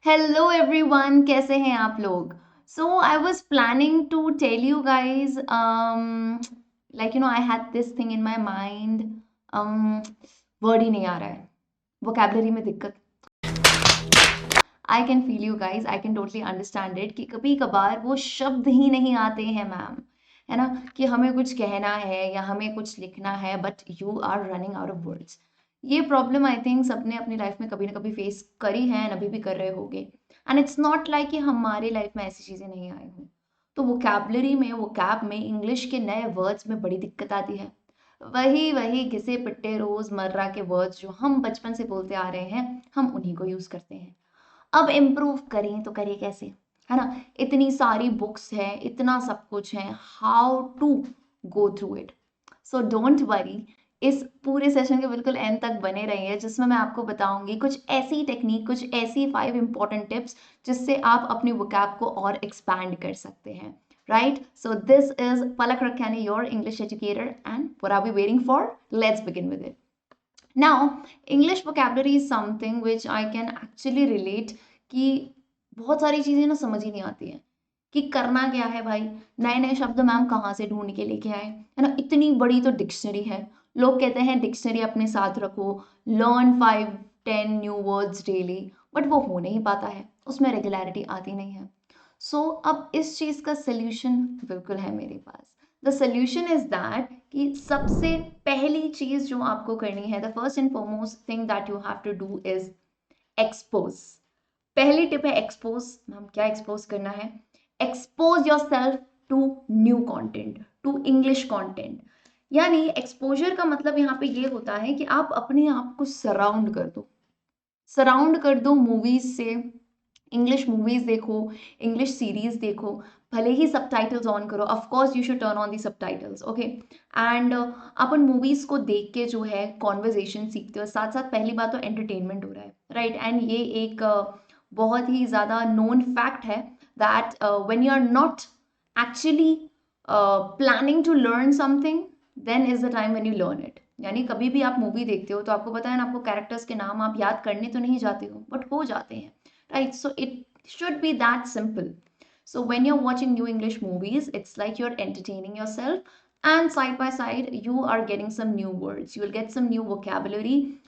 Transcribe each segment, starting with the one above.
Hello everyone, कैसे हैं आप लोग? So I was planning to tell you guys I had this thing in my mind. Word ही नहीं आ रहा है, वोकैबलरी में दिक्कत। I can feel you guys, I can totally understand it कि कभी कभार वो शब्द ही नहीं आते हैं मैम, है ना, कि हमें कुछ कहना है या हमें कुछ लिखना है but you are running out of words. ये प्रॉब्लम आई थिंक सबने अपनी लाइफ में कभी ना कभी फेस करी है एंड अभी भी कर रहे होगे। एंड इट्स नॉट लाइक कि हमारी लाइफ में ऐसी चीज़ें नहीं आई हों। तो वोकैबलरी में, वोकैब में इंग्लिश के नए वर्ड्स में बड़ी दिक्कत आती है। वही वही घिसे पिट्टे रोजमर्रा के वर्ड्स जो हम बचपन से बोलते आ रहे हैं, हम उन्हीं को यूज करते हैं। अब इम्प्रूव करें तो करें कैसे, है ना? इतनी सारी बुक्स है, इतना सब कुछ है, how to go through it. So don't worry, इस पूरे सेशन के बिल्कुल एंड तक बने रहिए, जिसमें मैं आपको बताऊंगी कुछ ऐसी टेक्निक, कुछ ऐसी 5 इंपॉर्टेंट टिप्स जिससे आप अपनी वोकैब को और एक्सपैंड कर सकते हैं। Right, so this is Palak Rakhiyani, your English educator, and what are we waiting for? Let's begin with it. Now, English vocabulary is something which I can actually relate कि बहुत सारी चीज़ें ना समझ ही नहीं आती हैं कि करना क्या है भाई। नए नए शब्द मैम कहाँ से ढूंढ के लेके आए, है ना? इतनी बड़ी तो डिक्शनरी है। लोग कहते हैं डिक्शनरी अपने साथ रखो, learn 5-10 new words daily, but वो हो नहीं पाता है, उसमें रेगुलरिटी आती नहीं है। सो अब इस चीज़ का सल्यूशन बिल्कुल है मेरे पास। द सोल्यूशन इज दैट कि सबसे पहली चीज जो आपको करनी है, the first and foremost thing that you have to do is expose. पहली टिप है एक्सपोज। हम क्या एक्सपोज करना है? Expose yourself to new content, to English content. यानी एक्सपोजर का मतलब यहाँ पे ये होता है कि आप अपने आप को सराउंड कर दो, सराउंड कर दो मूवीज से। इंग्लिश मूवीज देखो, इंग्लिश सीरीज देखो, भले ही सबटाइटल्स ऑन करो, of course you should turn on the subtitles, okay. And आप उन मूवीज को देख के जो है कॉन्वर्जेशन सीखते हो, साथ साथ पहली बात तो एंटरटेनमेंट हो रहा है, राइट। एंड ये एक बहुत ही ज़्यादा नोन फैक्ट है that when you are not actually planning to learn something, then is the time when you learn it. यानी कभी भी आप मूवी देखते हो तो आपको पता है ना, आपको कैरेक्टर्स के नाम आप याद करने तो नहीं जाते हो, बट हो जाते हैं, right? So it should be that simple. So when you're watching new English movies, it's like you're entertaining yourself, and side by side you are getting some new words, you will get some new vocabulary,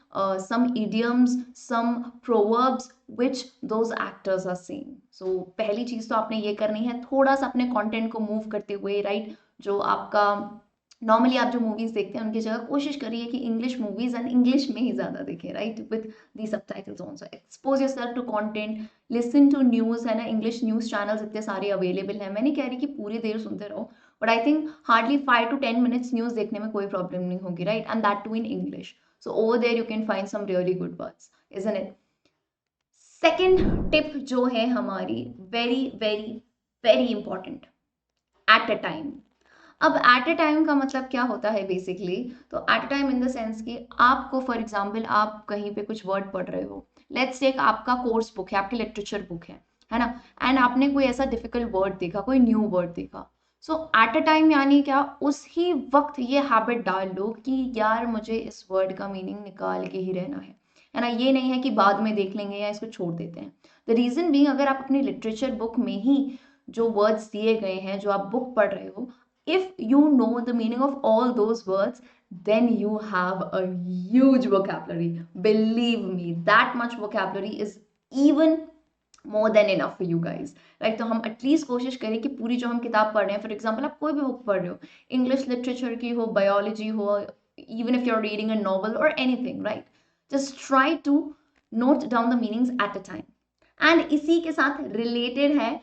some idioms, some proverbs which those actors are saying. So पहली चीज तो आपने ये करनी है, थोड़ा सा अपने कंटेंट को मूव करते हुए, राइट? जो आपका नॉर्मली आप जो मूवीज देखते हैं उनकी जगह कोशिश करिए कि इंग्लिश मूवीज एंड इंग्लिश में ही ज़्यादा देखें, right, with the subtitles also. Expose yourself to content, listen to news, है ना? इंग्लिश न्यूज़ चैनल्स इतने सारे अवेलेबल हैं। मैं नहीं कह रही कि पूरी देर सुनते रहो, but I think hardly 5 to 10 minutes news देखने में कोई प्रॉब्लम नहीं होगी, right? And that too in English. So over there you can find some really good words, isn't it? Second tip जो है हमारी, very very very important, at a time. अब at a time का मतलब क्या होता है बेसिकली? तो at a time in the sense कि आपको, फॉर एग्जांपल, आप कहीं पे कुछ वर्ड पढ़ रहे हो, लेट्स टेक आपका कोर्स बुक है, आपकी लिटरेचर बुक है ना? एंड आपने कोई ऐसा डिफिकल्ट वर्ड देखा, कोई न्यू वर्ड देखा, सो एट अ टाइम यानी क्या, उस ही वक्त ये हैबिट डाल लो कि यार मुझे इस वर्ड का मीनिंग निकाल के ही रहना है ना? ये नहीं है कि बाद में देख लेंगे या इसको छोड़ देते हैं। द रीजन बीइंग, अगर आप अपनी लिटरेचर बुक में ही जो वर्ड्स दिए गए हैं, जो आप बुक पढ़ रहे हो, if you know the meaning of all those words, then you have a huge vocabulary. Believe me, that much vocabulary is even more than enough for you guys, right? तो हम एटलीस्ट कोशिश करें कि पूरी जो हम किताब पढ़ रहे हैं, फॉर एग्जाम्पल आप कोई भी बुक पढ़ रहे हो, इंग्लिश लिटरेचर की हो, बायोलॉजी हो, even if you are reading a novel और anything, right, just try to note down the meanings at a time. And इसी के साथ रिलेटेड है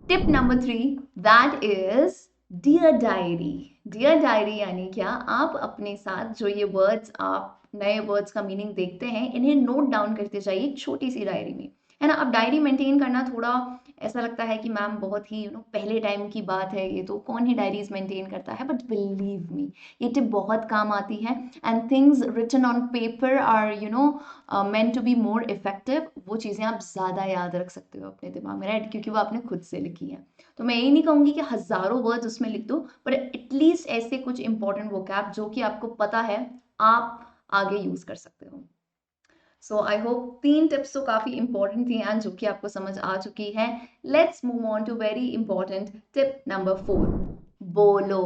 tip number 3, that is dear diary. Dear diary यानी क्या? आप अपने साथ जो ये वर्ड्स, आप नए वर्ड्स का मीनिंग देखते हैं, इन्हें नोट डाउन करते जाइए एक छोटी सी डायरी में, है ना? अब डायरी मेंटेन करना थोड़ा ऐसा लगता है कि मैम बहुत ही पहले टाइम की बात है, ये तो कौन ही डायरीज मेंटेन करता है, बट बिलीव मी, ये टिप बहुत काम आती है। And things written on paper are meant to be more effective. वो चीज़ें आप ज़्यादा याद रख सकते हो अपने दिमाग में, राइट, क्योंकि वो आपने खुद से लिखी है। तो मैं ये नहीं कहूँगी कि हज़ारों वर्ड्स उसमें लिख दो, पर एटलीस्ट ऐसे कुछ इंपॉर्टेंट वोकैब जो कि आपको पता है, आप आगे यूज़ कर सकते हो। सो आई होप 3 टिप्स तो काफ़ी इंपॉर्टेंट थी एंड जो कि आपको समझ आ चुकी है. Let's move on to very important tip number 4. बोलो.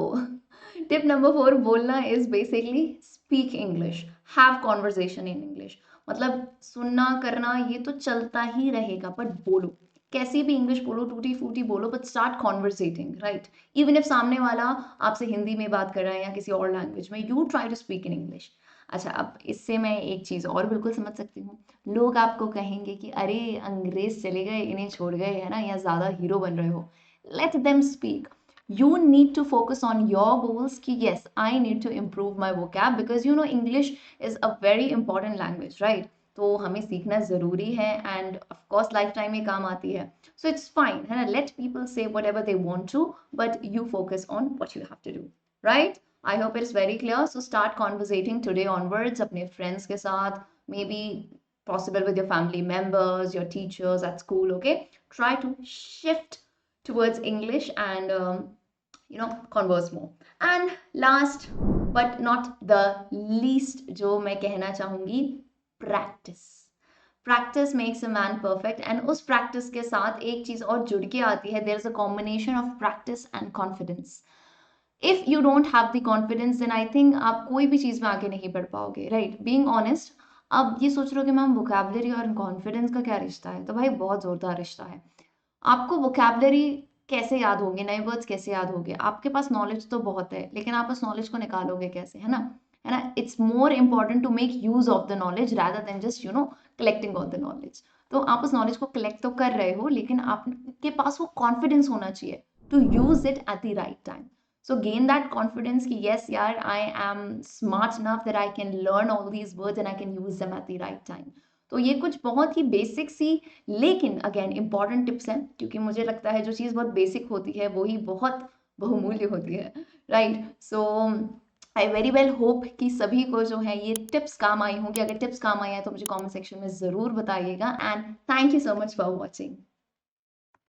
टिप नंबर 4 बोलना is basically speak English, have conversation in English. मतलब सुनना करना ये तो चलता ही रहेगा, बट बोलो. कैसी भी इंग्लिश बोलो, टूटी फूटी बोलो, but start conversating, right. Even if सामने वाला आपसे हिंदी में बात कर रहा है या किसी और लैंग्वेज में, you try to speak in English. अच्छा, अब इससे मैं एक चीज़ और बिल्कुल समझ सकती हूँ. लोग आपको कहेंगे कि अरे अंग्रेज चले गए, इन्हें छोड़ गए, है ना, या ज़्यादा हीरो बन रहे हो. Let them speak. You need to focus on your goals कि yes, I need to improve my vocab because you know English is a very important language, right? तो हमें सीखना ज़रूरी है and of course lifetime में काम आती है. So it's fine, है ना? Let people say whatever they want to, but you focus on what you have to do, right? I hope it's very clear. So start conversating today onwards अपने friends के साथ, maybe possible with your family members, your teachers at school, okay? Try to shift towards English and converse more. And last but not the least जो मैं कहना चाहूँगी, practice. Practice makes a man perfect and उस practice के साथ एक चीज़ और जुड़ के आती है, there is a combination of practice and confidence. If you don't have the confidence then I think आप कोई भी चीज़ में आगे नहीं बढ़ पाओगे, right? Being honest, अब ये सोच रहे हो कि मैम vocabulary और confidence का क्या रिश्ता है, तो भाई बहुत ज़ोरदार रिश्ता है. आपको वोकैबलरी कैसे याद होंगे, नए वर्ड्स कैसे याद होंगे, आपके पास नॉलेज तो बहुत है लेकिन आप उस नॉलेज को निकालोगे कैसे, है ना. है ना. It's more important to make use of the knowledge rather than just collecting of the knowledge. तो आप उस नॉलेज को कलेक्ट तो कर रहे हो लेकिन आपके पास वो कॉन्फिडेंस होना चाहिए to use it at the right time. So gain that confidence कि yes यार, I am smart enough that I can learn all these words and I can use them at the right time. तो ये कुछ बहुत ही basic सी लेकिन again important tips हैं, क्योंकि मुझे लगता है जो चीज़ बहुत बेसिक होती है वही बहुत बहुमूल्य होती है, right. So I very well hope कि सभी को जो है ये टिप्स काम आई होंगी. अगर टिप्स काम आई हैं तो मुझे कमेंट सेक्शन में ज़रूर बताइएगा. And thank you so much for watching.